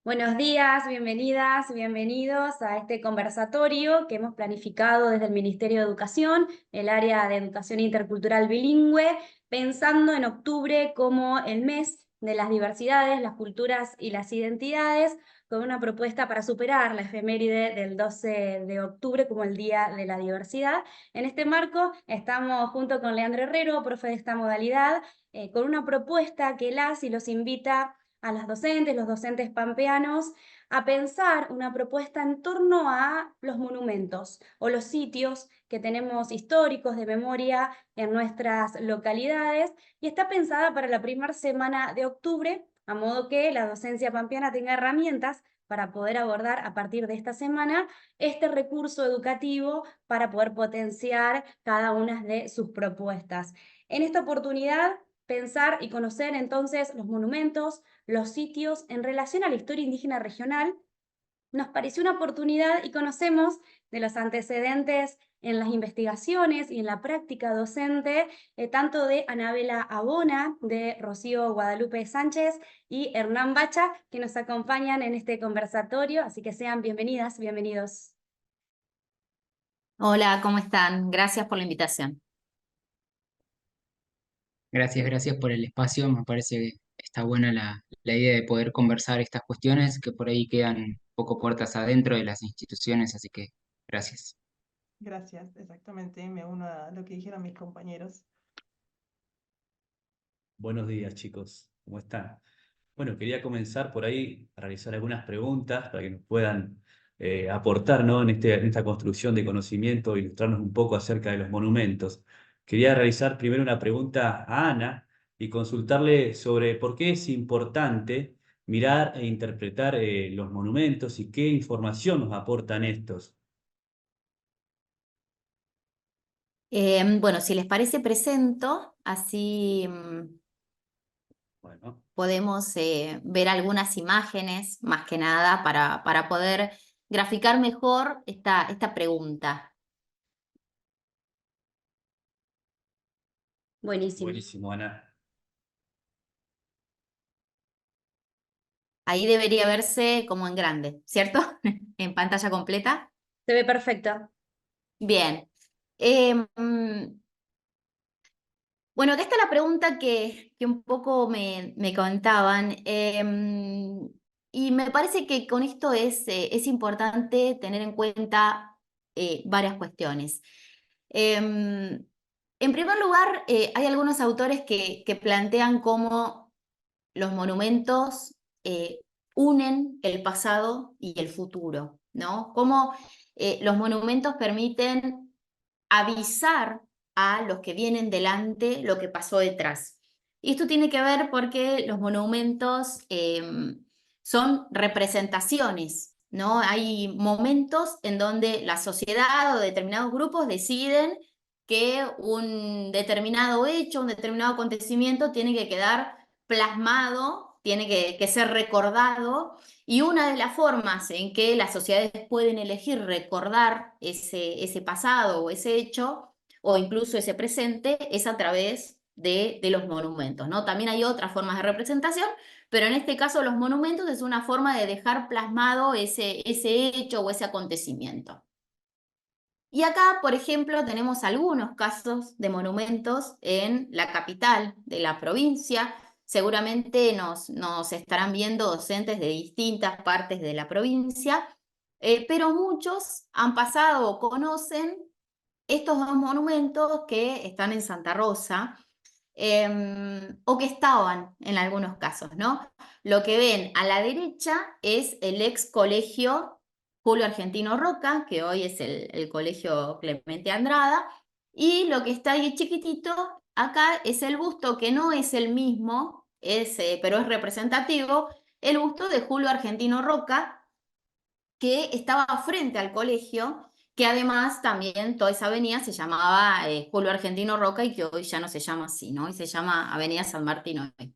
Buenos días, bienvenidas, bienvenidos a este conversatorio que hemos planificado desde el Ministerio de Educación, el área de Educación Intercultural Bilingüe, pensando en octubre como el mes de las diversidades, las culturas y las identidades, con una propuesta para superar la efeméride del 12 de octubre como el Día de la Diversidad. En este marco estamos junto con Leandro Herrero, profe de esta modalidad, con una propuesta que las y los invita a las docentes, los docentes pampeanos, a pensar una propuesta en torno a los monumentos o los sitios que tenemos históricos de memoria en nuestras localidades, y está pensada para la primera semana de octubre, a modo que la docencia pampeana tenga herramientas para poder abordar a partir de esta semana este recurso educativo para poder potenciar cada una de sus propuestas. En esta oportunidad, pensar y conocer entonces los monumentos, los sitios en relación a la historia indígena regional, nos pareció una oportunidad y conocemos de los antecedentes en las investigaciones y en la práctica docente, tanto de Anabela Abona, de Rocío Guadalupe Sánchez y Hernán Bacha, que nos acompañan en este conversatorio, así que sean bienvenidas, bienvenidos. Hola, ¿cómo están? Gracias por la invitación. Gracias por el espacio. Me parece que está buena la idea de poder conversar estas cuestiones que por ahí quedan un poco puertas adentro de las instituciones, así que gracias. Gracias, exactamente. Me uno a lo que dijeron mis compañeros. Buenos días, chicos. ¿Cómo están? Bueno, quería comenzar por ahí a realizar algunas preguntas para que nos puedan aportar, ¿no? En esta construcción de conocimiento, ilustrarnos un poco acerca de los monumentos. Quería realizar primero una pregunta a Ana y consultarle sobre por qué es importante mirar e interpretar los monumentos y qué información nos aportan estos. Bueno, si les parece, presento, así Bueno, podemos ver algunas imágenes, más que nada, para poder graficar mejor esta pregunta. Buenísimo. buenísimo, Ana. Ahí debería verse como en grande, ¿cierto? En pantalla completa. Se ve perfecto. Bien. Bueno, acá está la pregunta que un poco me comentaban, y me parece que con esto es importante tener en cuenta varias cuestiones. En primer lugar, hay algunos autores que plantean cómo los monumentos unen el pasado y el futuro, ¿no? Cómo los monumentos permiten avisar a los que vienen delante lo que pasó detrás. Y esto tiene que ver porque los monumentos son representaciones, ¿no? Hay momentos en donde la sociedad o determinados grupos deciden que un determinado hecho, un determinado acontecimiento tiene que quedar plasmado, tiene que ser recordado, y una de las formas en que las sociedades pueden elegir recordar ese pasado o ese hecho, o incluso ese presente, es a través de los monumentos, ¿no? También hay otras formas de representación, pero en este caso los monumentos es una forma de dejar plasmado ese hecho o ese acontecimiento. Y acá, por ejemplo, tenemos algunos casos de monumentos en la capital de la provincia. Seguramente nos estarán viendo docentes de distintas partes de la provincia, pero muchos han pasado o conocen estos dos monumentos que están en Santa Rosa, o que estaban en algunos casos, ¿no? Lo que ven a la derecha es el ex colegio Julio Argentino Roca, que hoy es el colegio Clemente Andrada, y lo que está ahí chiquitito acá es el busto, que no es el mismo, pero es representativo, el busto de Julio Argentino Roca, que estaba frente al colegio, que además también toda esa avenida se llamaba Julio Argentino Roca, y que hoy ya no se llama así, ¿no? Hoy se llama Avenida San Martín Oeste.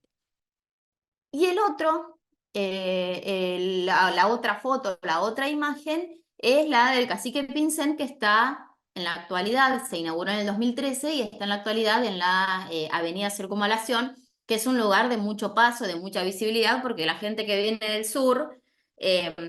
Y el otro, la otra foto, la otra imagen, es la del Cacique Pincén, que está en la actualidad, se inauguró en el 2013 y está en la actualidad en la Avenida Circunvalación, que es un lugar de mucho paso, de mucha visibilidad, porque la gente que viene del sur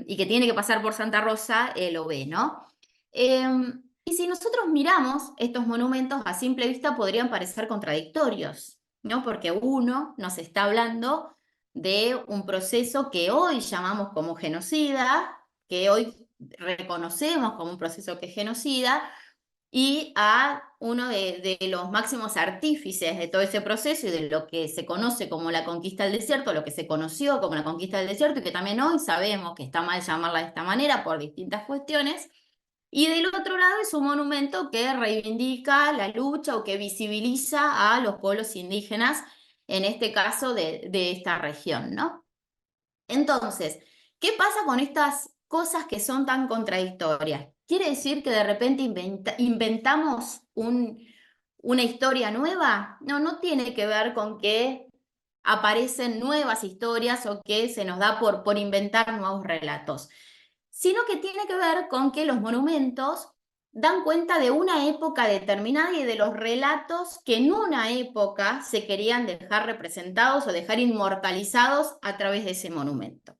y que tiene que pasar por Santa Rosa, lo ve, ¿no? Y si nosotros miramos estos monumentos a simple vista podrían parecer contradictorios, ¿no? Porque uno nos está hablando de un proceso que hoy llamamos como genocida, que hoy reconocemos como un proceso que es genocida, y a uno de los máximos artífices de todo ese proceso y de lo que se conoce como la conquista del desierto, lo que se conoció como la conquista del desierto, y que también hoy sabemos que está mal llamarla de esta manera por distintas cuestiones. Y del otro lado es un monumento que reivindica la lucha o que visibiliza a los pueblos indígenas, en este caso de esta región, ¿no? Entonces, ¿qué pasa con estas cosas que son tan contradictorias? ¿Quiere decir que de repente inventamos una historia nueva? No, no tiene que ver con que aparecen nuevas historias o que se nos da por inventar nuevos relatos, sino que tiene que ver con que los monumentos dan cuenta de una época determinada y de los relatos que en una época se querían dejar representados o dejar inmortalizados a través de ese monumento.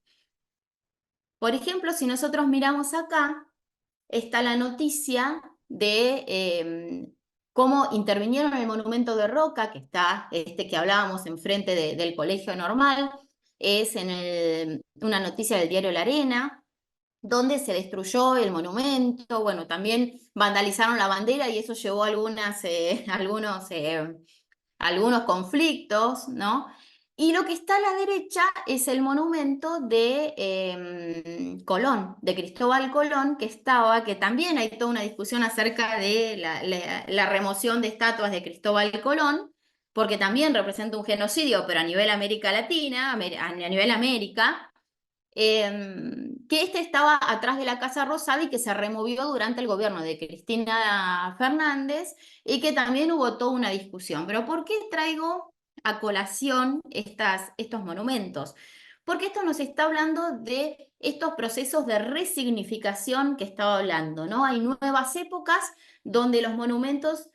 Por ejemplo, si nosotros miramos acá, está la noticia de cómo intervinieron en el monumento de Roca, que está que hablábamos enfrente del Colegio Normal, es en una noticia del diario La Arena, donde se destruyó el monumento, bueno, también vandalizaron la bandera y eso llevó a algunos conflictos, ¿no? Y lo que está a la derecha es el monumento de Colón, de Cristóbal Colón, que también hay toda una discusión acerca de la remoción de estatuas de Cristóbal Colón, porque también representa un genocidio, pero a nivel América Latina, a nivel América, que estaba atrás de la Casa Rosada y que se removió durante el gobierno de Cristina Fernández y que también hubo toda una discusión. Pero ¿por qué traigo a colación estos monumentos? Porque esto nos está hablando de estos procesos de resignificación que estaba hablando, ¿no? Hay nuevas épocas donde los monumentos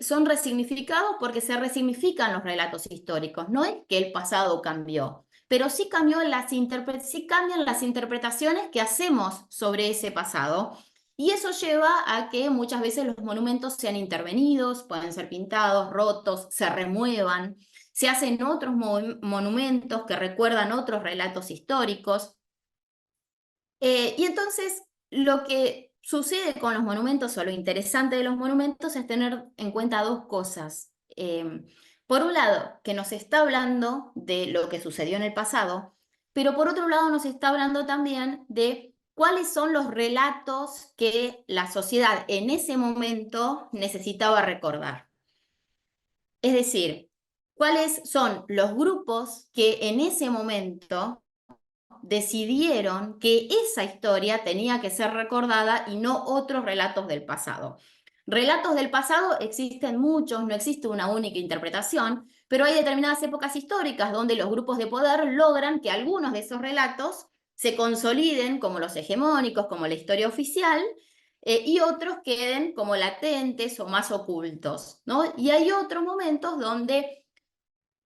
son resignificados porque se resignifican los relatos históricos, no es que el pasado cambió, pero sí cambian las interpretaciones que hacemos sobre ese pasado. Y eso lleva a que muchas veces los monumentos sean intervenidos, pueden ser pintados, rotos, se remuevan, se hacen otros monumentos que recuerdan otros relatos históricos. Y entonces lo que sucede con los monumentos, o lo interesante de los monumentos, es tener en cuenta dos cosas. Por un lado, que nos está hablando de lo que sucedió en el pasado, pero por otro lado nos está hablando también de cuáles son los relatos que la sociedad en ese momento necesitaba recordar. Es decir, cuáles son los grupos que en ese momento decidieron que esa historia tenía que ser recordada y no otros relatos del pasado. Relatos del pasado existen muchos, no existe una única interpretación, pero hay determinadas épocas históricas donde los grupos de poder logran que algunos de esos relatos se consoliden como los hegemónicos, como la historia oficial, y otros queden como latentes o más ocultos, ¿no? Y hay otros momentos donde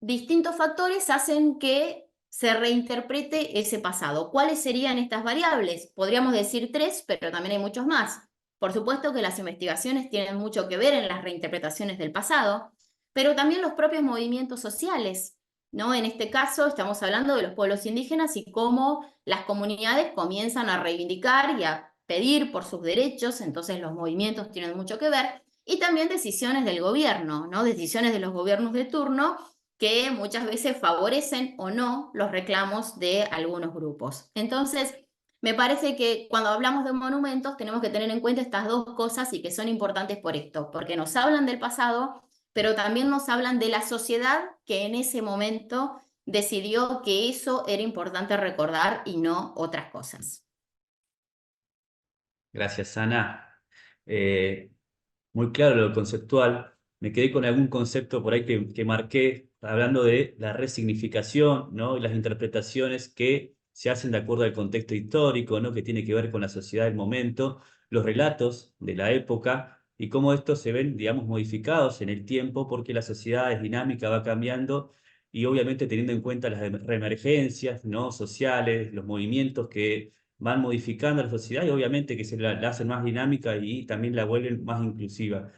distintos factores hacen que se reinterprete ese pasado. ¿Cuáles serían estas variables? Podríamos decir 3, pero también hay muchos más. Por supuesto que las investigaciones tienen mucho que ver en las reinterpretaciones del pasado, pero también los propios movimientos sociales, ¿no? En este caso estamos hablando de los pueblos indígenas y cómo las comunidades comienzan a reivindicar y a pedir por sus derechos, entonces los movimientos tienen mucho que ver, y también decisiones del gobierno, ¿no? Decisiones de los gobiernos de turno que muchas veces favorecen o no los reclamos de algunos grupos. Entonces, me parece que cuando hablamos de monumentos tenemos que tener en cuenta estas dos cosas y que son importantes por esto, porque nos hablan del pasado, pero también nos hablan de la sociedad que en ese momento decidió que eso era importante recordar y no otras cosas. Gracias, Ana. Muy claro lo conceptual. Me quedé con algún concepto por ahí que marqué, hablando de la resignificación, ¿no? Y las interpretaciones que se hacen de acuerdo al contexto histórico, ¿no? Que tiene que ver con la sociedad del momento, los relatos de la época y cómo estos se ven, digamos, modificados en el tiempo porque la sociedad es dinámica, va cambiando y obviamente teniendo en cuenta las reemergencias, ¿no? sociales, los movimientos que van modificando la sociedad y obviamente que la hacen más dinámica y también la vuelven más inclusiva.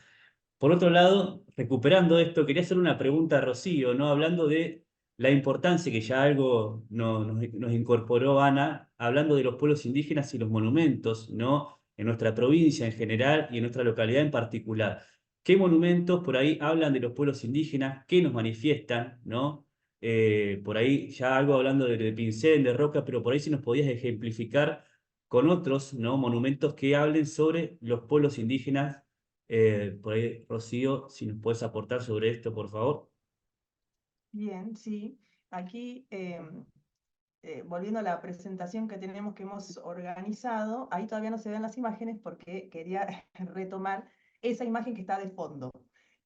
Por otro lado, recuperando esto, quería hacer una pregunta a Rocío, ¿no? Hablando de la importancia que ya algo nos incorporó Ana, hablando de los pueblos indígenas y los monumentos, ¿no? En nuestra provincia en general y en nuestra localidad en particular. ¿Qué monumentos por ahí hablan de los pueblos indígenas? ¿Qué nos manifiestan, ¿no? Por ahí ya algo hablando de Pincel, de Roca, pero por ahí si nos podías ejemplificar con otros, ¿no? monumentos que hablen sobre los pueblos indígenas. Por ahí, Rocío, si nos puedes aportar sobre esto, por favor. Bien, sí. Aquí, volviendo a la presentación que tenemos, que hemos organizado, ahí todavía no se ven las imágenes porque quería retomar esa imagen que está de fondo.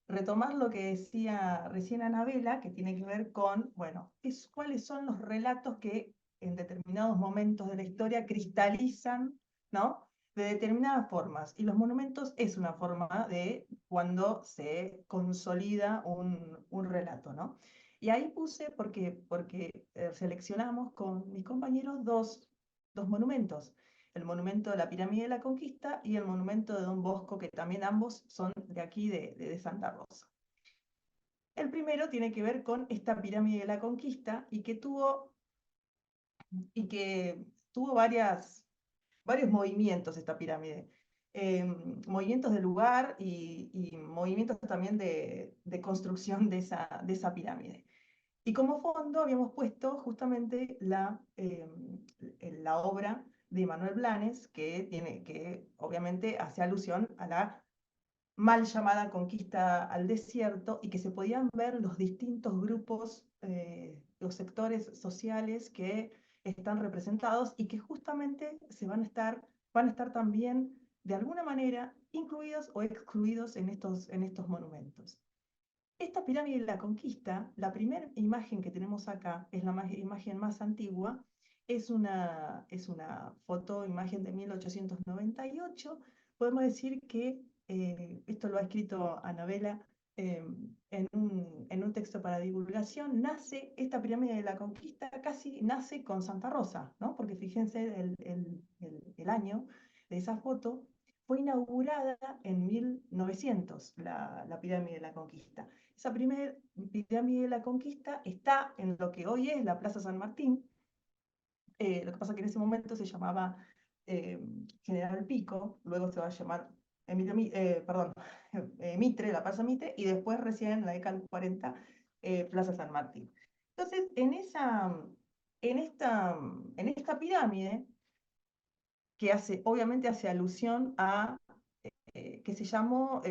Retomar lo que decía recién Anabela, que tiene que ver con, bueno, cuáles son los relatos que en determinados momentos de la historia cristalizan, ¿no? De determinadas formas. Y los monumentos es una forma de cuando se consolida un relato, ¿no? Y ahí puse, porque seleccionamos con mis compañeros dos monumentos. El monumento de la Pirámide de la Conquista y el monumento de Don Bosco, que también ambos son de aquí, de Santa Rosa. El primero tiene que ver con esta Pirámide de la Conquista y que tuvo varios movimientos esta pirámide. Movimientos de lugar y movimientos también de construcción de esa pirámide. Y como fondo habíamos puesto justamente la obra de Manuel Blanes, que obviamente hace alusión a la mal llamada conquista al desierto, y que se podían ver los distintos grupos, los sectores sociales que están representados y que justamente van a estar también de alguna manera incluidos o excluidos en estos monumentos. Esta pirámide de la conquista, la primera imagen que tenemos acá, es la imagen más antigua, es una imagen de 1898. Podemos decir que esto lo ha escrito Anabela en un texto para divulgación. Esta pirámide de la conquista casi nace con Santa Rosa, ¿no? Porque fíjense el año de esa foto. Fue inaugurada en 1900 la pirámide de la conquista. Esa primera pirámide de la conquista está en lo que hoy es la Plaza San Martín. Lo que pasa es que en ese momento se llamaba General Pico, luego se va a llamar Mitre, la Plaza Mitre, y después recién en la década del 40, Plaza San Martín. Entonces, en esta pirámide, que obviamente hace alusión a que se llamó,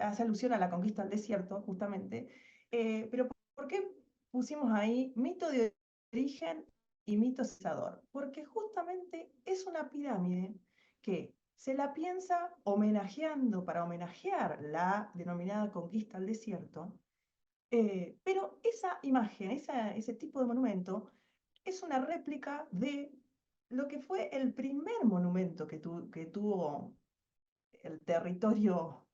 hace alusión a la conquista del desierto, justamente. Pero ¿por qué pusimos ahí mito de origen y mito cesador? Porque justamente es una pirámide que se la piensa homenajeando, para homenajear la denominada conquista al desierto, pero esa imagen, ese tipo de monumento, es una réplica de lo que fue el primer monumento que tuvo el territorio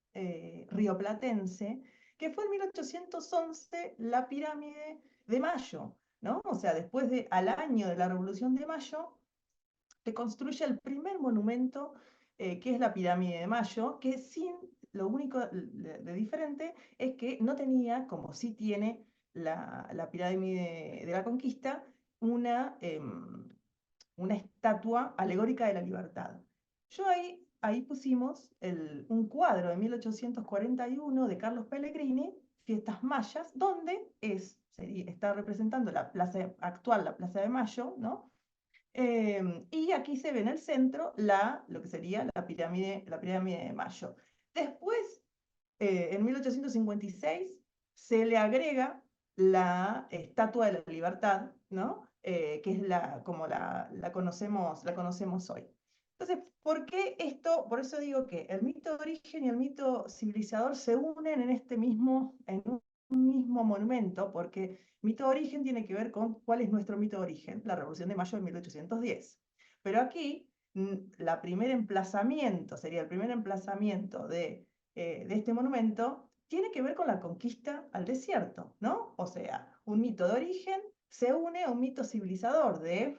rioplatense, que fue en 1811 la pirámide de Mayo, ¿no? O sea, al año de la Revolución de Mayo, se construye el primer monumento, que es la pirámide de Mayo, que lo único de diferente es que no tenía, como sí tiene la pirámide de la Conquista, una estatua alegórica de la libertad. Yo ahí pusimos un cuadro de 1841 de Carlos Pellegrini, Fiestas Mayas, donde está representando la plaza actual, la Plaza de Mayo, ¿no? Y aquí se ve en el centro lo que sería la pirámide de Mayo. Después, en 1856, se le agrega la Estatua de la Libertad, ¿no? Que es como la conocemos hoy. Entonces, ¿por qué esto? Por eso digo que el mito de origen y el mito civilizador se unen en un mismo monumento, porque mito de origen tiene que ver con cuál es nuestro mito de origen, la Revolución de Mayo de 1810. Pero aquí, el primer emplazamiento de este monumento tiene que ver con la conquista al desierto, ¿no? O sea, un mito de origen se une a un mito civilizador de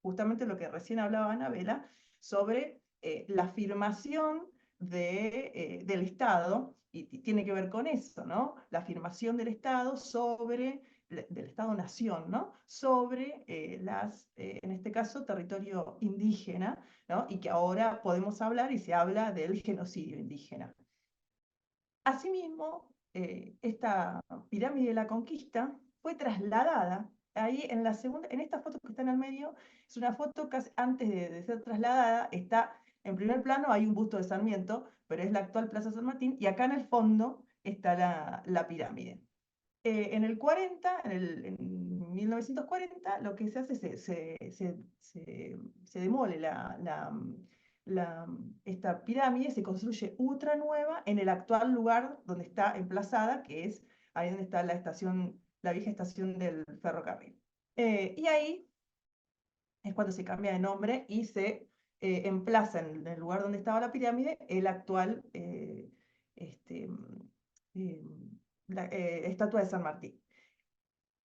justamente lo que recién hablaba Anabela, sobre la afirmación del Estado, y tiene que ver con eso, ¿no? La afirmación del Estado del Estado-nación, ¿no? Sobre en este caso, territorio indígena, ¿no? Y que ahora podemos hablar y se habla del genocidio indígena. Asimismo, esta pirámide de la conquista fue trasladada, ahí en esta foto que está en el medio, es una foto que antes de ser trasladada, está en primer plano, hay un busto de Sarmiento, pero es la actual Plaza San Martín, y acá en el fondo está la pirámide. En el 40, en 1940, lo que se hace se demole esta pirámide, se construye otra nueva en el actual lugar donde está emplazada, que es ahí donde está la vieja estación del ferrocarril. Y ahí es cuando se cambia de nombre y se emplaza en el lugar donde estaba la pirámide el actual estatua de San Martín.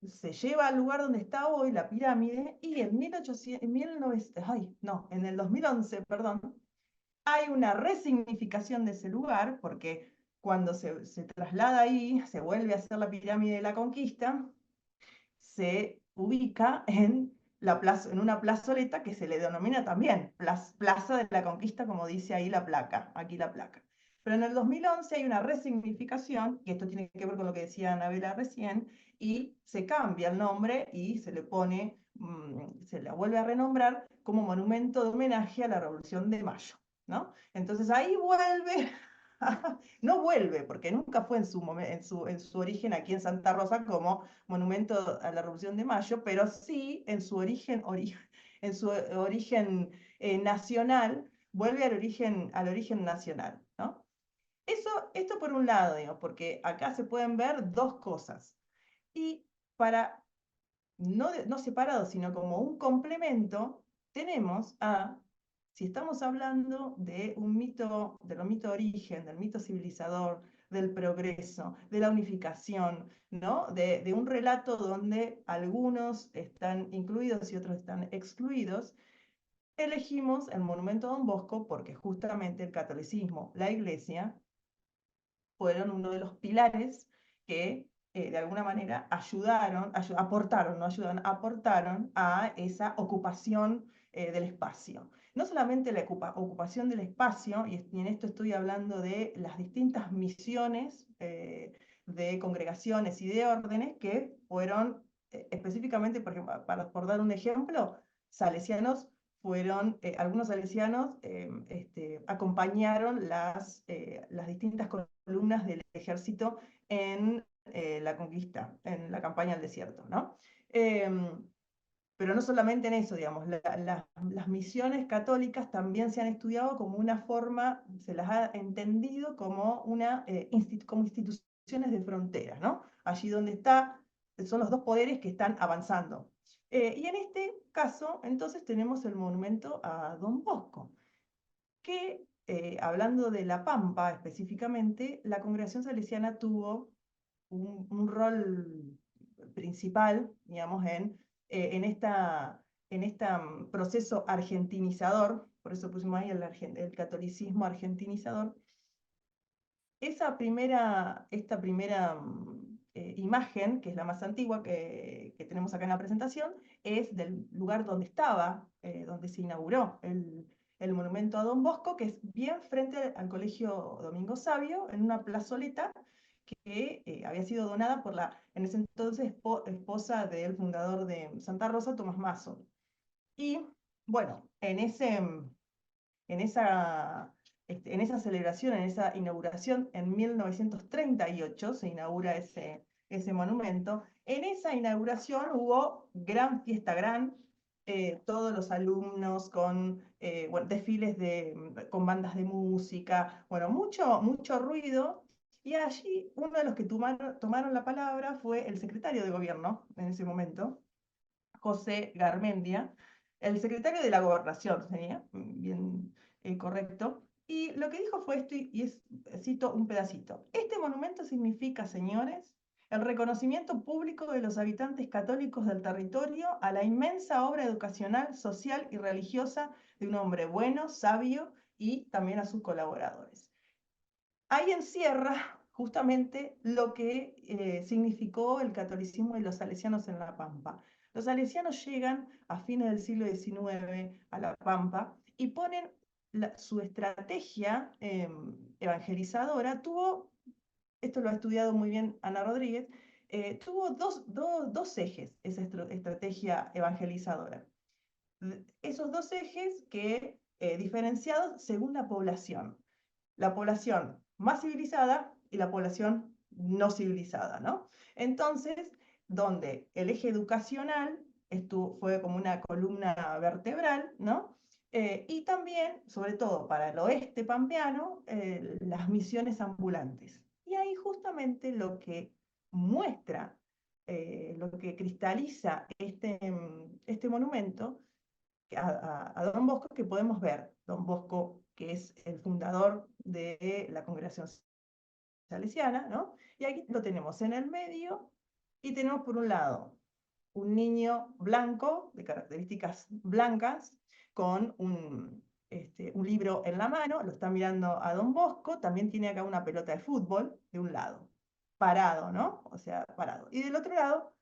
Se lleva al lugar donde está hoy la pirámide y en el 2011, perdón, hay una resignificación de ese lugar, porque cuando se traslada ahí, se vuelve a hacer la pirámide de la conquista, se ubica en una plazoleta que se le denomina también Plaza de la Conquista, como dice ahí aquí la placa. Pero en el 2011 hay una resignificación, y esto tiene que ver con lo que decía Anabela recién, y se cambia el nombre y se le se la vuelve a renombrar como monumento de homenaje a la Revolución de Mayo, ¿no? Entonces ahí vuelve, no vuelve, porque nunca fue en su origen aquí en Santa Rosa como monumento a la Revolución de Mayo, pero sí en su origen nacional, vuelve al origen nacional, ¿no? Esto por un lado, digo, porque acá se pueden ver dos cosas. Y para, no separado, sino como un complemento, tenemos si estamos hablando de un mito, del mito de origen, del mito civilizador, del progreso, de la unificación, ¿no? De un relato donde algunos están incluidos y otros están excluidos, elegimos el monumento a Don Bosco porque justamente el catolicismo, la Iglesia, fueron uno de los pilares que de alguna manera aportaron a esa ocupación del espacio. No solamente la ocupación del espacio, y en esto estoy hablando de las distintas misiones de congregaciones y de órdenes que fueron específicamente, por ejemplo, por dar un ejemplo, salesianos algunos salesianos acompañaron las distintas columnas del ejército en la conquista, en la campaña al desierto, ¿no? Pero no solamente en eso, digamos, las misiones católicas también se han estudiado como una forma, se las ha entendido como, como instituciones de frontera, ¿no? Allí donde son los dos poderes que están avanzando. Y en este caso, entonces, tenemos el monumento a Don Bosco, que, hablando de La Pampa específicamente, la congregación salesiana tuvo un rol principal, digamos, en este proceso argentinizador, por eso pusimos ahí el catolicismo argentinizador. Esta primera imagen, que es la más antigua que tenemos acá en la presentación, es del lugar donde donde se inauguró el monumento a Don Bosco, que es bien frente al Colegio Domingo Savio, en una plazoleta que había sido donada por en ese entonces, esposa del fundador de Santa Rosa, Tomás Mason. Y bueno, en esa celebración, en esa inauguración, en 1938 se inaugura ese monumento. En esa inauguración hubo gran fiesta, todos los alumnos con desfiles con bandas de música, bueno, mucho ruido. Y allí uno de los que tomaron la palabra fue el secretario de gobierno en ese momento, José Garmendia, el secretario de la Gobernación, sería bien correcto. Y lo que dijo fue esto, cito un pedacito. Este monumento significa, señores, el reconocimiento público de los habitantes católicos del territorio a la inmensa obra educacional, social y religiosa de un hombre bueno, sabio y también a sus colaboradores. Ahí encierra justamente lo que significó el catolicismo y los salesianos en La Pampa. Los salesianos llegan a fines del siglo XIX a La Pampa y ponen su estrategia evangelizadora, esto lo ha estudiado muy bien Ana Rodríguez, tuvo dos ejes esa estrategia evangelizadora. Esos dos ejes que diferenciados según la población más civilizada y la población no civilizada, ¿no? Entonces, donde el eje educacional fue como una columna vertebral, ¿no? Y también, sobre todo para el oeste pampeano, las misiones ambulantes. Y ahí justamente lo que muestra, lo que cristaliza este monumento a Don Bosco, que podemos ver. Don Bosco, que es el fundador de la congregación salesiana, ¿no? Y aquí lo tenemos en el medio y tenemos por un lado un niño blanco, de características blancas, con un libro en la mano, lo está mirando a Don Bosco, también tiene acá una pelota de fútbol de un lado, parado, ¿no? O sea, parado. Y del otro lado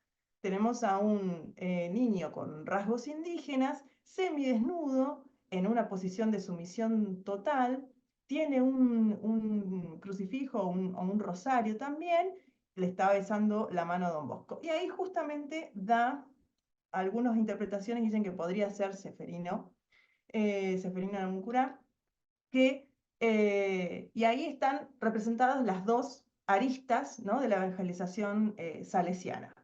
tenemos a un niño con rasgos indígenas, semidesnudo, en una posición de sumisión total, tiene un crucifijo o un rosario también, le está besando la mano a Don Bosco. Y ahí justamente da algunas interpretaciones, dicen que podría ser Seferino, Seferino Namuncurá, y ahí están representadas las dos aristas, ¿no?, de la evangelización salesiana.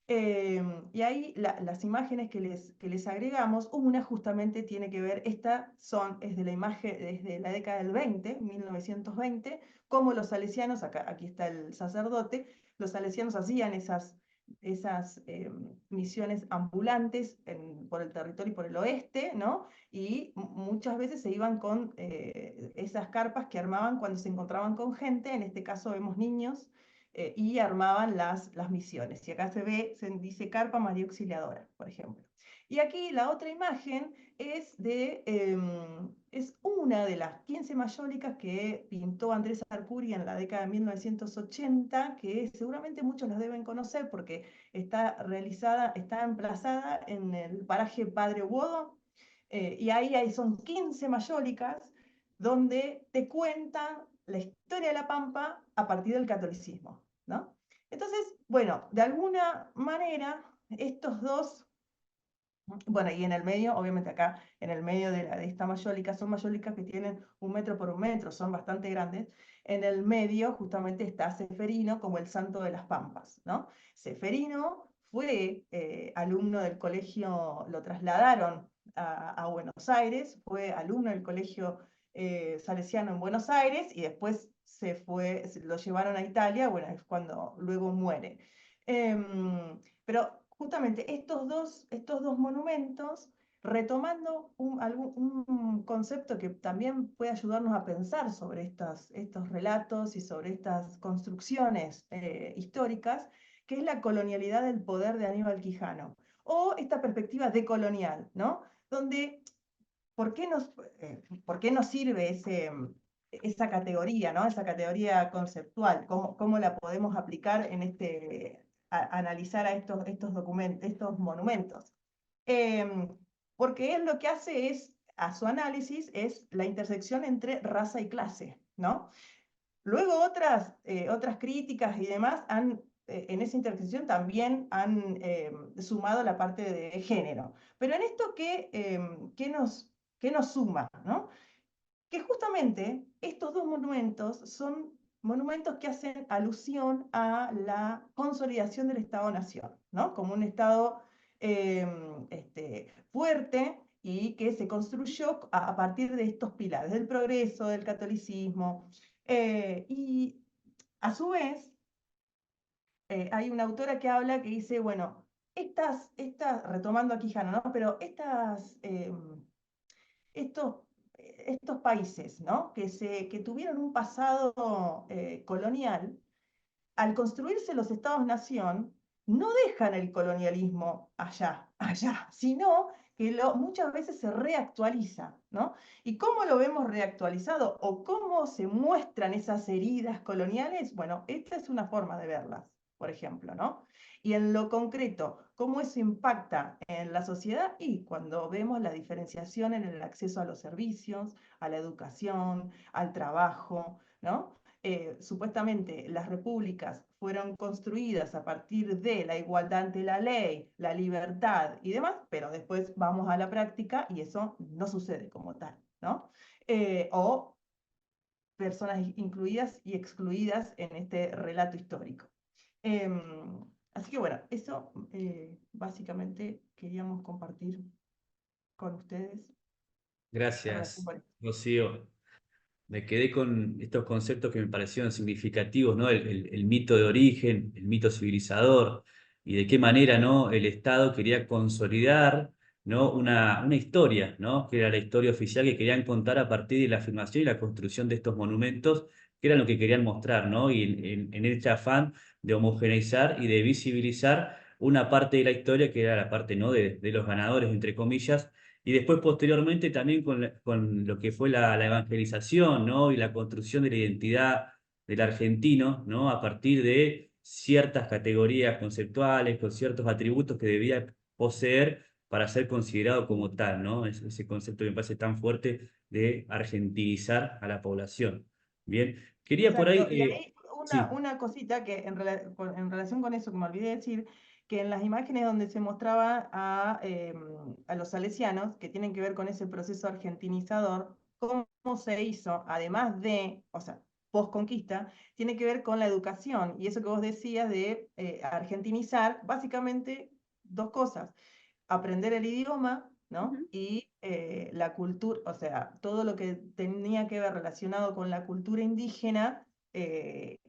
Y ahí las imágenes que les agregamos, una justamente tiene que ver, es de la imagen desde la década del 20, 1920, como los salesianos, aquí está el sacerdote, los salesianos hacían esas misiones ambulantes por el territorio y por el oeste, ¿no? Y muchas veces se iban con esas carpas que armaban cuando se encontraban con gente, en este caso vemos niños, y armaban las misiones. Y acá se dice carpa María Auxiliadora, por ejemplo. Y aquí la otra imagen es una de las 15 mayólicas que pintó Andrés Arcuri en la década de 1980, que seguramente muchos las deben conocer porque está emplazada en el paraje Padre Huodo, y ahí son 15 mayólicas donde te cuentan la historia de La Pampa a partir del catolicismo, ¿no? Entonces, bueno, de alguna manera, estos dos, bueno, y en el medio, obviamente acá, en el medio de esta mayólica, son mayólicas que tienen 1 metro por 1 metro, son bastante grandes. En el medio justamente está Seferino como el santo de las Pampas, ¿no? Seferino fue alumno del colegio, lo trasladaron a Buenos Aires, fue alumno del colegio salesiano en Buenos Aires y después lo llevaron a Italia, bueno, es cuando luego muere. Pero justamente estos dos monumentos, retomando un concepto que también puede ayudarnos a pensar sobre estos relatos y sobre estas construcciones históricas, que es la colonialidad del poder de Aníbal Quijano, o esta perspectiva decolonial, ¿no? Donde, ¿por qué nos sirve esa categoría, ¿no? Esa categoría conceptual? ¿Cómo la podemos aplicar analizar a estos documentos, estos monumentos? Porque él lo que hace a su análisis, es la intersección entre raza y clase, ¿no? Luego otras críticas y demás en esa intersección también han sumado la parte de género. Pero en esto, ¿qué nos suma, ¿no? Que justamente estos dos monumentos son monumentos que hacen alusión a la consolidación del Estado-Nación, ¿no? Como un Estado fuerte y que se construyó a partir de estos pilares, del progreso, del catolicismo. Y a su vez, hay una autora que habla que dice, bueno, retomando a Quijano, ¿no? Pero estos países, ¿no?, que tuvieron un pasado colonial, al construirse los estados-nación, no dejan el colonialismo allá, sino que muchas veces se reactualiza, ¿no? ¿Y cómo lo vemos reactualizado o cómo se muestran esas heridas coloniales? Bueno, esta es una forma de verlas, por ejemplo, ¿no? Y en lo concreto, ¿cómo eso impacta en la sociedad? Y cuando vemos la diferenciación en el acceso a los servicios, a la educación, al trabajo, ¿no? Supuestamente las repúblicas fueron construidas a partir de la igualdad ante la ley, la libertad y demás, pero después vamos a la práctica y eso no sucede como tal, ¿no? O personas incluidas y excluidas en este relato histórico. Así que bueno, eso básicamente queríamos compartir con ustedes en relación Gracias, con esto. Rocío. Me quedé con estos conceptos que me parecieron significativos, ¿no? El mito de origen, el mito civilizador, y de qué manera, ¿no? El Estado quería consolidar, ¿no? Una historia, ¿no? Que era la historia oficial que querían contar a partir de la afirmación y la construcción de estos monumentos, que eran lo que querían mostrar, ¿no? Y en este afán de homogeneizar y de visibilizar una parte de la historia que era la parte, ¿no? De los ganadores, entre comillas, y después, posteriormente, también con lo que fue la evangelización, ¿no? Y la construcción de la identidad del argentino, ¿no? A partir de ciertas categorías conceptuales, con ciertos atributos que debía poseer para ser considerado como tal, ¿no? Ese concepto que me parece tan fuerte de argentinizar a la población. Bien, quería por ahí, Exacto. Y ahí sí, una cosita que en relación con eso, que me olvidé de decir, que en las imágenes donde se mostraba a los salesianos, que tienen que ver con ese proceso argentinizador, cómo se hizo, además de, o sea, post-conquista, tiene que ver con la educación. Y eso que vos decías de argentinizar, básicamente dos cosas: aprender el idioma, ¿no? Ujú. Y la cultura, o sea, todo lo que tenía que ver relacionado con la cultura indígena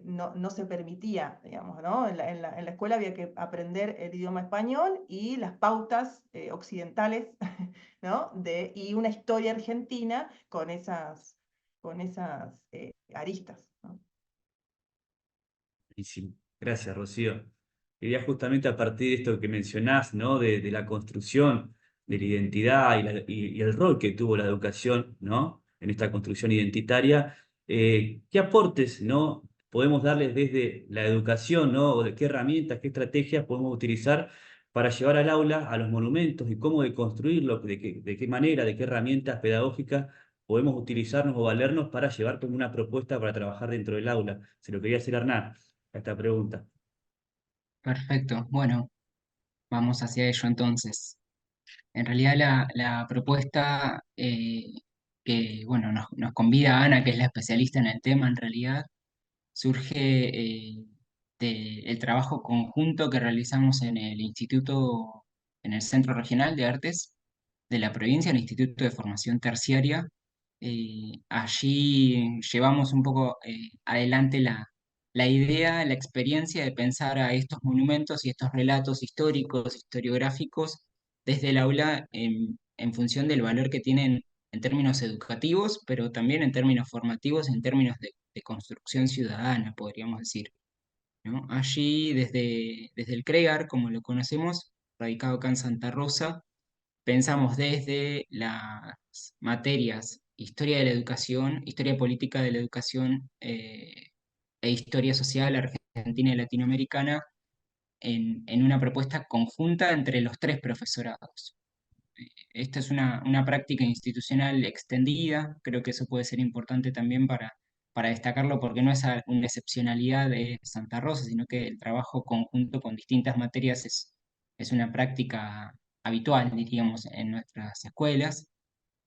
no se permitía, digamos, ¿no? En la escuela había que aprender el idioma español y las pautas occidentales, ¿no? Y una historia argentina con esas aristas, ¿no? buenísimo. Gracias, Rocío. Quería justamente a partir de esto que mencionás, ¿no? De la construcción de la identidad y el rol que tuvo la educación, ¿no? En esta construcción identitaria, ¿qué aportes, ¿no? Podemos darles desde la educación, ¿no? O de qué herramientas, qué estrategias podemos utilizar para llevar al aula a los monumentos y cómo deconstruirlo, de qué manera, de qué herramientas pedagógicas podemos utilizarnos o valernos para llevar como una propuesta para trabajar dentro del aula. Se lo quería hacer a Hernán a esta pregunta. Perfecto. Bueno, vamos hacia ello entonces. En realidad la propuesta que bueno, nos convida Ana, que es la especialista en el tema, en realidad surge del trabajo conjunto que realizamos en el instituto, en el Centro Regional de Artes de la provincia, el Instituto de Formación Terciaria. Allí llevamos un poco adelante la idea, la experiencia de pensar a estos monumentos y estos relatos históricos, historiográficos, desde el aula en función del valor que tienen en términos educativos, pero también en términos formativos, en términos de construcción ciudadana, podríamos decir, ¿no? Allí, desde el CREAR, como lo conocemos, radicado acá en Santa Rosa, pensamos desde las materias historia de la educación, historia política de la educación e historia social argentina y latinoamericana en una propuesta conjunta entre los tres profesorados. Esta es una práctica institucional extendida, creo que eso puede ser importante también para destacarlo porque no es una excepcionalidad de Santa Rosa, sino que el trabajo conjunto con distintas materias es una práctica habitual, diríamos, en nuestras escuelas.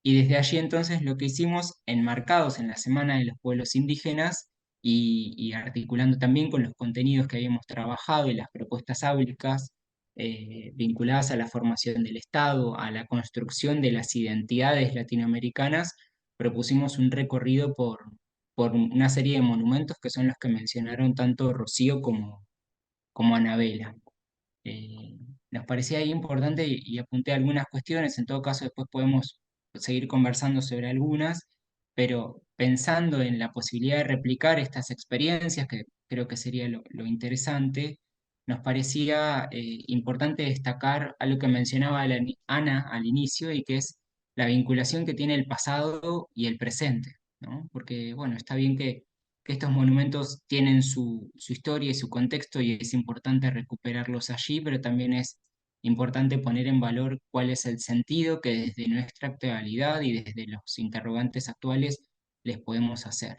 Y desde allí entonces lo que hicimos, enmarcados en la Semana de los Pueblos Indígenas y articulando también con los contenidos que habíamos trabajado y las propuestas áulicas vinculadas a la formación del Estado, a la construcción de las identidades latinoamericanas, propusimos un recorrido por una serie de monumentos que son los que mencionaron tanto Rocío como Anabela. Eh, Nos parecía ahí importante y apunté algunas cuestiones, en todo caso después podemos seguir conversando sobre algunas, pero pensando en la posibilidad de replicar estas experiencias que creo que sería lo interesante, nos parecía importante destacar algo que mencionaba Ana al inicio y que es la vinculación que tiene el pasado y el presente, ¿no? Porque, bueno, está bien que estos monumentos tienen su historia y su contexto y es importante recuperarlos allí, pero también es importante poner en valor cuál es el sentido que desde nuestra actualidad y desde los interrogantes actuales les podemos hacer.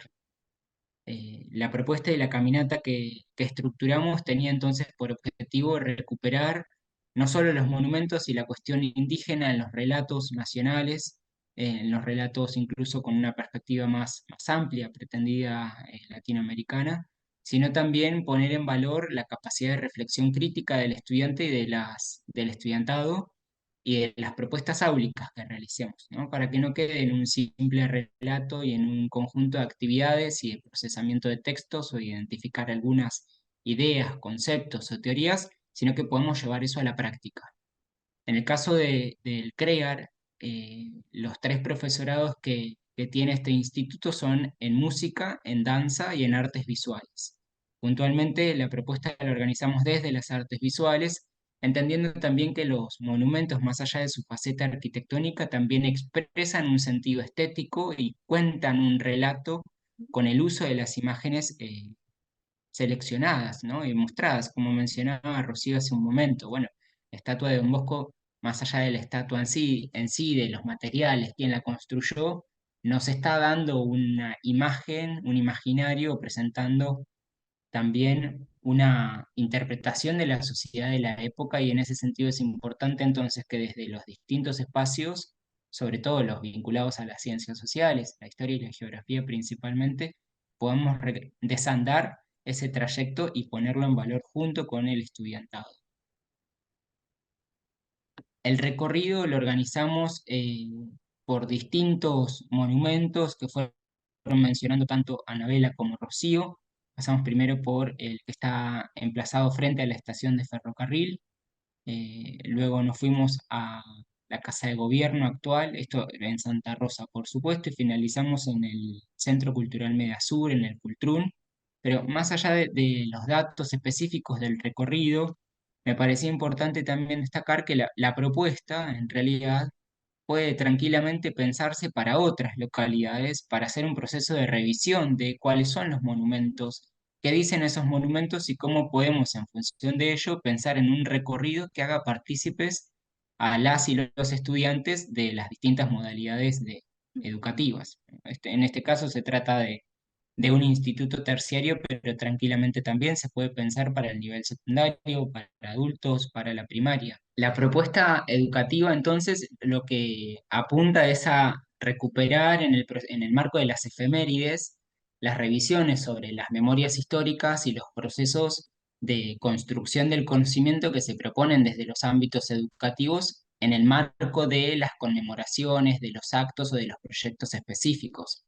La propuesta de la caminata que estructuramos tenía entonces por objetivo recuperar no solo los monumentos y la cuestión indígena en los relatos nacionales, en los relatos incluso con una perspectiva más amplia, pretendida latinoamericana, sino también poner en valor la capacidad de reflexión crítica del estudiante y del estudiantado y de las propuestas áulicas que realicemos, ¿no? Para que no quede en un simple relato y en un conjunto de actividades y de procesamiento de textos o identificar algunas ideas, conceptos o teorías, sino que podemos llevar eso a la práctica. En el caso del CREAR, los tres profesorados que tiene este instituto son en música, en danza y en artes visuales. Puntualmente, la propuesta la organizamos desde las artes visuales, entendiendo también que los monumentos, más allá de su faceta arquitectónica, también expresan un sentido estético y cuentan un relato con el uso de las imágenes seleccionadas, ¿no? Y mostradas, como mencionaba Rocío hace un momento. Bueno, la estatua de Don Bosco, más allá de la estatua en sí, de los materiales, quién la construyó, nos está dando una imagen, un imaginario, presentando también una interpretación de la sociedad de la época y en ese sentido es importante entonces que desde los distintos espacios, sobre todo los vinculados a las ciencias sociales, la historia y la geografía principalmente, podamos desandar ese trayecto y ponerlo en valor junto con el estudiantado. El recorrido lo organizamos por distintos monumentos que fueron mencionando tanto Anabela como Rocío. Pasamos primero por el que está emplazado frente a la estación de ferrocarril, luego nos fuimos a la Casa de Gobierno actual, esto en Santa Rosa, por supuesto, y finalizamos en el Centro Cultural Medasur, en el Cultrún. Pero más allá de los datos específicos del recorrido, me parecía importante también destacar que la propuesta, en realidad, puede tranquilamente pensarse para otras localidades, para hacer un proceso de revisión de cuáles son los monumentos, qué dicen esos monumentos y cómo podemos, en función de ello, pensar en un recorrido que haga partícipes a las y los estudiantes de las distintas modalidades educativas. En este caso se trata de un instituto terciario, pero tranquilamente también se puede pensar para el nivel secundario, para adultos, para la primaria. La propuesta educativa, entonces, lo que apunta es a recuperar en el marco de las efemérides las revisiones sobre las memorias históricas y los procesos de construcción del conocimiento que se proponen desde los ámbitos educativos en el marco de las conmemoraciones, de los actos o de los proyectos específicos.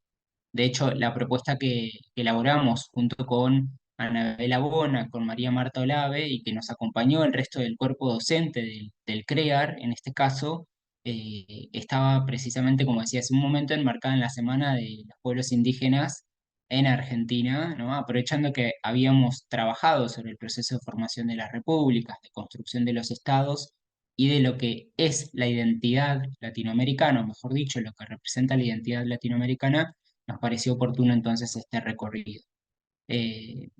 De hecho, la propuesta que elaboramos junto con Anabela Bona, con María Marta Olave y que nos acompañó el resto del cuerpo docente del CREAR, en este caso, estaba precisamente, como decía hace un momento, enmarcada en la Semana de los Pueblos Indígenas en Argentina, ¿no? Aprovechando que habíamos trabajado sobre el proceso de formación de las repúblicas, de construcción de los estados y de lo que es la identidad latinoamericana, o mejor dicho, lo que representa la identidad latinoamericana, nos pareció oportuno entonces este recorrido. Eh,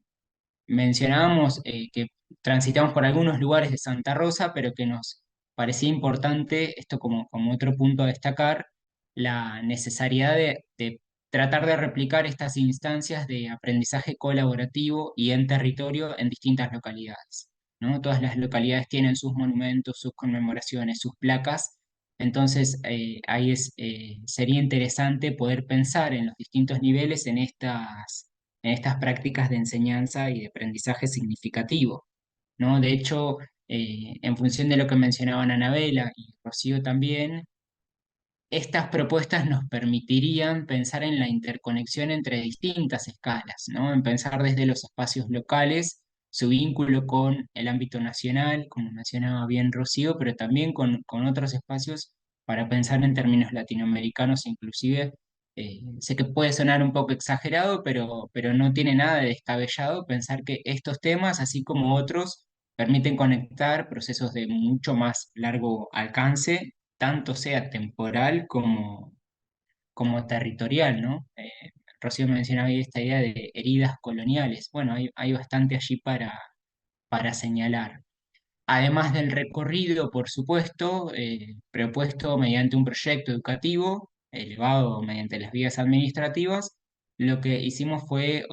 Mencionábamos que transitamos por algunos lugares de Santa Rosa, pero que nos parecía importante, esto como otro punto a destacar, la necesidad de tratar de replicar estas instancias de aprendizaje colaborativo y en territorio en distintas localidades, ¿no? Todas las localidades tienen sus monumentos, sus conmemoraciones, sus placas, entonces ahí sería interesante poder pensar en los distintos niveles en estas prácticas de enseñanza y de aprendizaje significativo, ¿no? De hecho, en función de lo que mencionaban Anabela y Rocío también, estas propuestas nos permitirían pensar en la interconexión entre distintas escalas, ¿no? En pensar desde los espacios locales, su vínculo con el ámbito nacional, como mencionaba bien Rocío, pero también con otros espacios para pensar en términos latinoamericanos, inclusive sé que puede sonar un poco exagerado, pero no tiene nada de descabellado pensar que estos temas, así como otros, permiten conectar procesos de mucho más largo alcance, tanto sea temporal como territorial, ¿no? Rocío mencionaba ahí esta idea de heridas coloniales. Bueno, hay bastante allí para señalar. Además del recorrido, por supuesto, propuesto mediante un proyecto educativo, elevado mediante las vías administrativas, lo que hicimos fue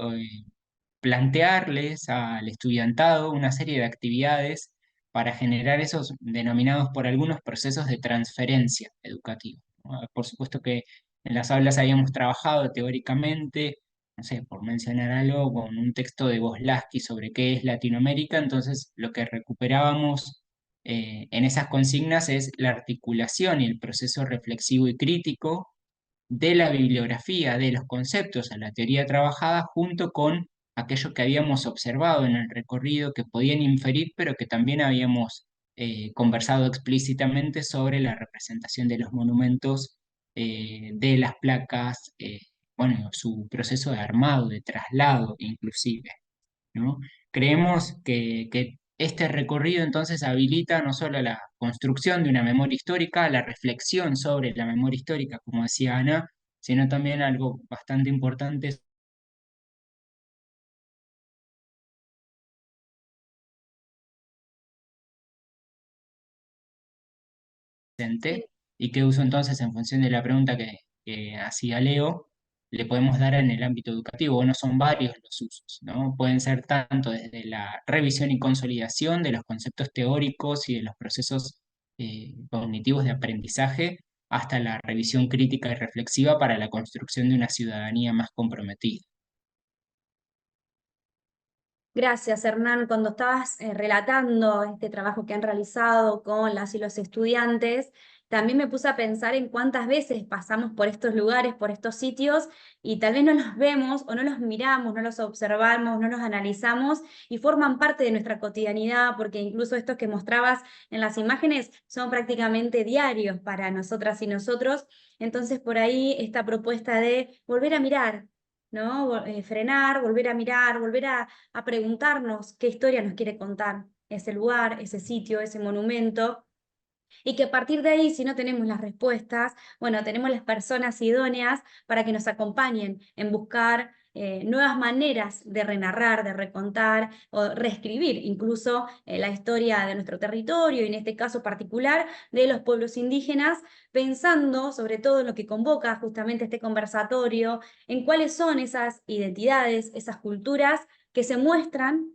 plantearles al estudiantado una serie de actividades para generar esos denominados por algunos procesos de transferencia educativa, ¿no? Por supuesto que en las aulas habíamos trabajado teóricamente, no sé, por mencionar algo, con un texto de Voslaski sobre qué es Latinoamérica. Entonces lo que recuperábamos en esas consignas es la articulación y el proceso reflexivo y crítico de la bibliografía, de los conceptos a la teoría trabajada, junto con aquello que habíamos observado en el recorrido, que podían inferir, pero que también habíamos conversado explícitamente sobre la representación de los monumentos, de las placas, bueno, su proceso de armado, de traslado inclusive, ¿no? Creemos que este recorrido entonces habilita no solo la construcción de una memoria histórica, la reflexión sobre la memoria histórica, como decía Ana, sino también algo bastante importante presente, y qué uso entonces en función de la pregunta que hacía Leo, le podemos dar en el ámbito educativo. Bueno, son varios los usos, ¿no? Pueden ser tanto desde la revisión y consolidación de los conceptos teóricos y de los procesos cognitivos de aprendizaje, hasta la revisión crítica y reflexiva para la construcción de una ciudadanía más comprometida. Gracias, Hernán. Cuando estabas relatando este trabajo que han realizado con las y los estudiantes, también me puse a pensar en cuántas veces pasamos por estos lugares, por estos sitios, y tal vez no los vemos o no los miramos, no los observamos, no los analizamos, y forman parte de nuestra cotidianidad, porque incluso estos que mostrabas en las imágenes son prácticamente diarios para nosotras y nosotros. Entonces, por ahí esta propuesta de volver a mirar, ¿no? Frenar, volver a mirar, volver a preguntarnos qué historia nos quiere contar ese lugar, ese sitio, ese monumento, y que a partir de ahí, si no tenemos las respuestas, bueno, tenemos las personas idóneas para que nos acompañen en buscar nuevas maneras de renarrar, de recontar o reescribir incluso la historia de nuestro territorio, y en este caso particular de los pueblos indígenas, pensando sobre todo en lo que convoca justamente este conversatorio, en cuáles son esas identidades, esas culturas que se muestran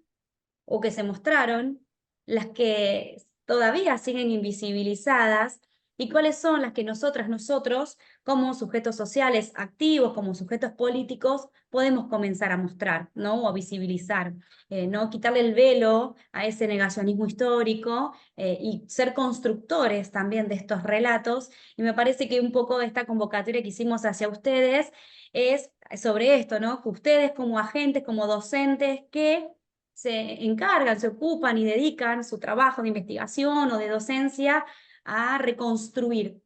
o que se mostraron, las que todavía siguen invisibilizadas, y cuáles son las que nosotros, como sujetos sociales activos, como sujetos políticos, podemos comenzar a mostrar, ¿no? O a visibilizar, ¿no? Quitarle el velo a ese negacionismo histórico, y ser constructores también de estos relatos. Y me parece que un poco de esta convocatoria que hicimos hacia ustedes es sobre esto, ¿no? Que ustedes como agentes, como docentes, que se encargan, se ocupan y dedican su trabajo de investigación o de docencia a reconstruir,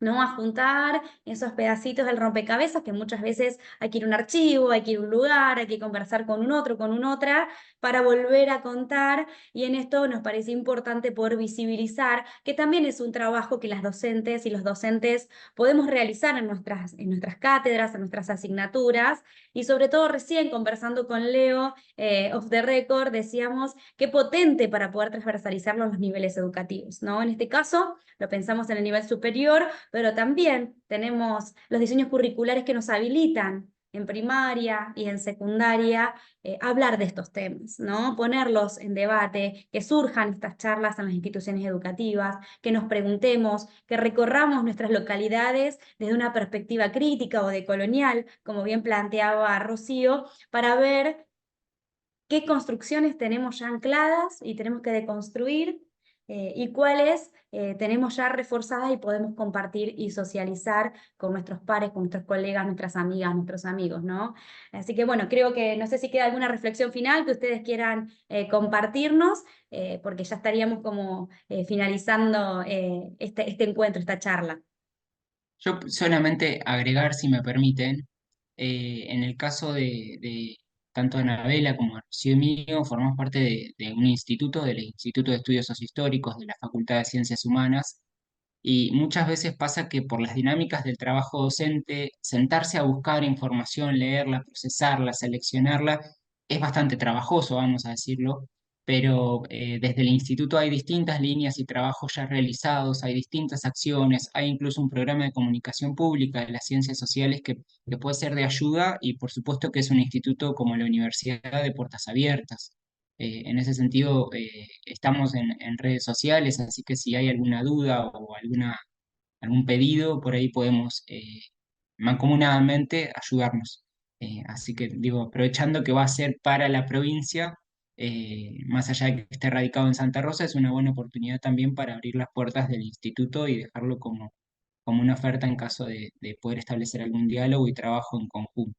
¿no? A juntar esos pedacitos del rompecabezas, que muchas veces hay que ir a un archivo, hay que ir a un lugar, hay que conversar con un otro, con una otra, para volver a contar. Y en esto nos parece importante poder visibilizar que también es un trabajo que las docentes y los docentes podemos realizar en nuestras cátedras, en nuestras asignaturas, y sobre todo recién conversando con Leo, off the record, decíamos qué potente para poder transversalizar los niveles educativos, ¿no? En este caso lo pensamos en el nivel superior, pero también tenemos los diseños curriculares que nos habilitan en primaria y en secundaria hablar de estos temas, ¿no? Ponerlos en debate, que surjan estas charlas en las instituciones educativas, que nos preguntemos, que recorramos nuestras localidades desde una perspectiva crítica o decolonial, como bien planteaba Rocío, para ver qué construcciones tenemos ya ancladas y tenemos que deconstruir, y cuáles tenemos ya reforzadas y podemos compartir y socializar con nuestros pares, con nuestros colegas, nuestras amigas, nuestros amigos, ¿no? Así que bueno, creo que no sé si queda alguna reflexión final que ustedes quieran compartirnos, porque ya estaríamos como finalizando este encuentro, esta charla. Yo solamente agregar, si me permiten, en el caso de tanto Anabela como Rocío y mío, formamos parte de un instituto, del Instituto de Estudios Sociohistóricos de la Facultad de Ciencias Humanas, y muchas veces pasa que por las dinámicas del trabajo docente, sentarse a buscar información, leerla, procesarla, seleccionarla, es bastante trabajoso, vamos a decirlo, pero desde el instituto hay distintas líneas y trabajos ya realizados, hay distintas acciones, hay incluso un programa de comunicación pública de las ciencias sociales que puede ser de ayuda y por supuesto que es un instituto como la Universidad de Puertas Abiertas. En ese sentido, estamos en redes sociales, así que si hay alguna duda o algún pedido, por ahí podemos mancomunadamente ayudarnos. Así que digo, aprovechando que va a ser para la provincia, más allá de que esté radicado en Santa Rosa, es una buena oportunidad también para abrir las puertas del instituto y dejarlo como una oferta en caso de poder establecer algún diálogo y trabajo en conjunto.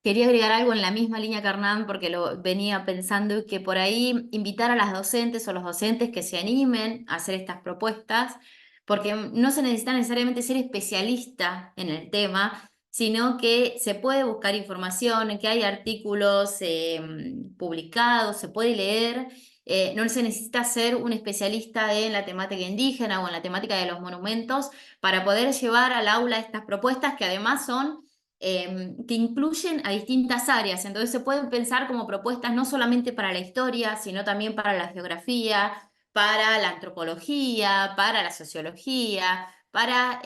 Quería agregar algo en la misma línea que Hernán, porque lo venía pensando, y que por ahí invitar a las docentes o los docentes que se animen a hacer estas propuestas, porque no se necesita necesariamente ser especialista en el tema, sino que se puede buscar información, que hay artículos publicados, se puede leer. No se necesita ser un especialista en la temática indígena o en la temática de los monumentos para poder llevar al aula estas propuestas, que además son que incluyen a distintas áreas. Entonces se pueden pensar como propuestas no solamente para la historia, sino también para la geografía, para la antropología, para la sociología, para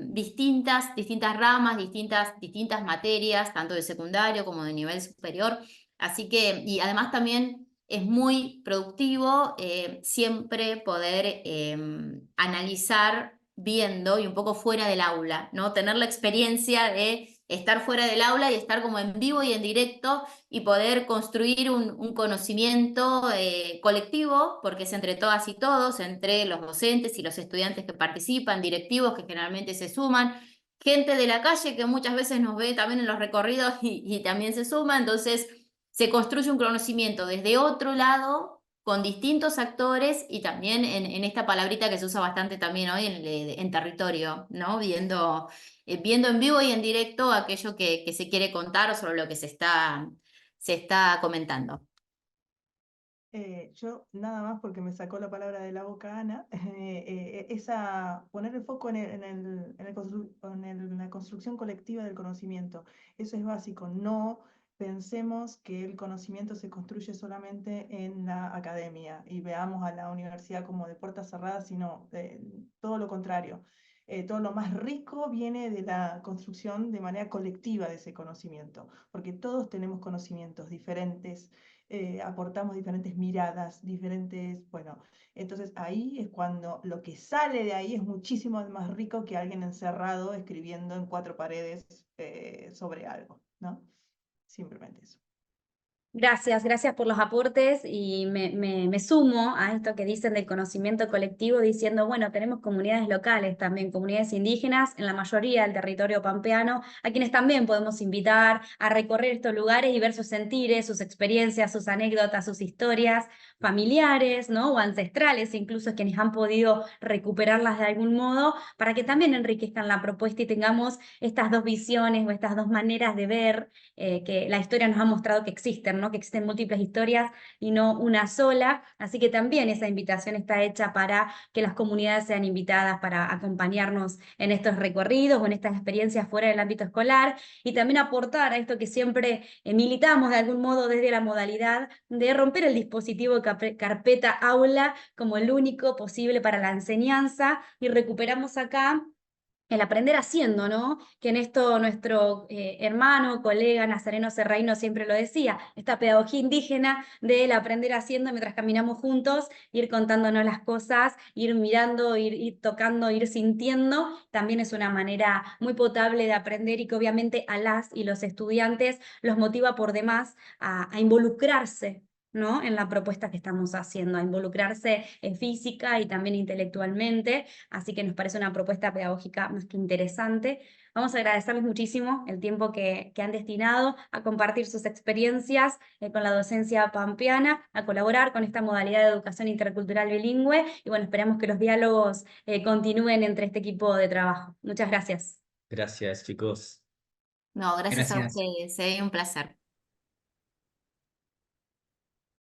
distintas ramas, distintas materias, tanto de secundario como de nivel superior. Así que, y además también es muy productivo siempre poder analizar viendo y un poco fuera del aula, ¿no? Tener la experiencia de estar fuera del aula y estar como en vivo y en directo y poder construir un conocimiento colectivo, porque es entre todas y todos, entre los docentes y los estudiantes que participan, directivos que generalmente se suman, gente de la calle que muchas veces nos ve también en los recorridos y también se suma. Entonces se construye un conocimiento desde otro lado, con distintos actores y también en esta palabrita que se usa bastante también hoy en territorio, ¿no? Viendo en vivo y en directo aquello que se quiere contar o sobre lo que se está comentando. Yo nada más porque me sacó la palabra de la boca Ana, poner el foco en la construcción colectiva del conocimiento. Eso es básico. No pensemos que el conocimiento se construye solamente en la academia y veamos a la universidad como de puertas cerradas, sino todo lo contrario. Todo lo más rico viene de la construcción de manera colectiva de ese conocimiento, porque todos tenemos conocimientos diferentes, aportamos diferentes miradas, bueno, entonces ahí es cuando lo que sale de ahí es muchísimo más rico que alguien encerrado escribiendo en cuatro paredes sobre algo, ¿no? Simplemente eso. Gracias por los aportes y me sumo a esto que dicen del conocimiento colectivo, diciendo, bueno, tenemos comunidades locales también, comunidades indígenas en la mayoría del territorio pampeano, a quienes también podemos invitar a recorrer estos lugares y ver sus sentires, sus experiencias, sus anécdotas, sus historias familiares, ¿no? O ancestrales, incluso quienes han podido recuperarlas de algún modo, para que también enriquezcan la propuesta y tengamos estas dos visiones o estas dos maneras de ver que la historia nos ha mostrado que existen, ¿no? Que existen múltiples historias y no una sola. Así que también esa invitación está hecha para que las comunidades sean invitadas para acompañarnos en estos recorridos o en estas experiencias fuera del ámbito escolar y también aportar a esto que siempre militamos de algún modo desde la modalidad de romper el dispositivo carpeta aula como el único posible para la enseñanza y recuperamos acá el aprender haciendo, ¿no? Que en esto nuestro hermano, colega Nazareno Serraino siempre lo decía, esta pedagogía indígena del aprender haciendo mientras caminamos juntos, ir contándonos las cosas, ir mirando, ir tocando, ir sintiendo, también es una manera muy potable de aprender y que obviamente a las y los estudiantes los motiva por demás a involucrarse, ¿no? En la propuesta que estamos haciendo, a involucrarse física y también intelectualmente, así que nos parece una propuesta pedagógica más que interesante. Vamos a agradecerles muchísimo el tiempo que han destinado a compartir sus experiencias con la docencia pampeana, a colaborar con esta modalidad de educación intercultural bilingüe, y bueno, esperamos que los diálogos continúen entre este equipo de trabajo. Muchas gracias. Gracias, chicos. No, gracias a Gracias. ustedes, un placer.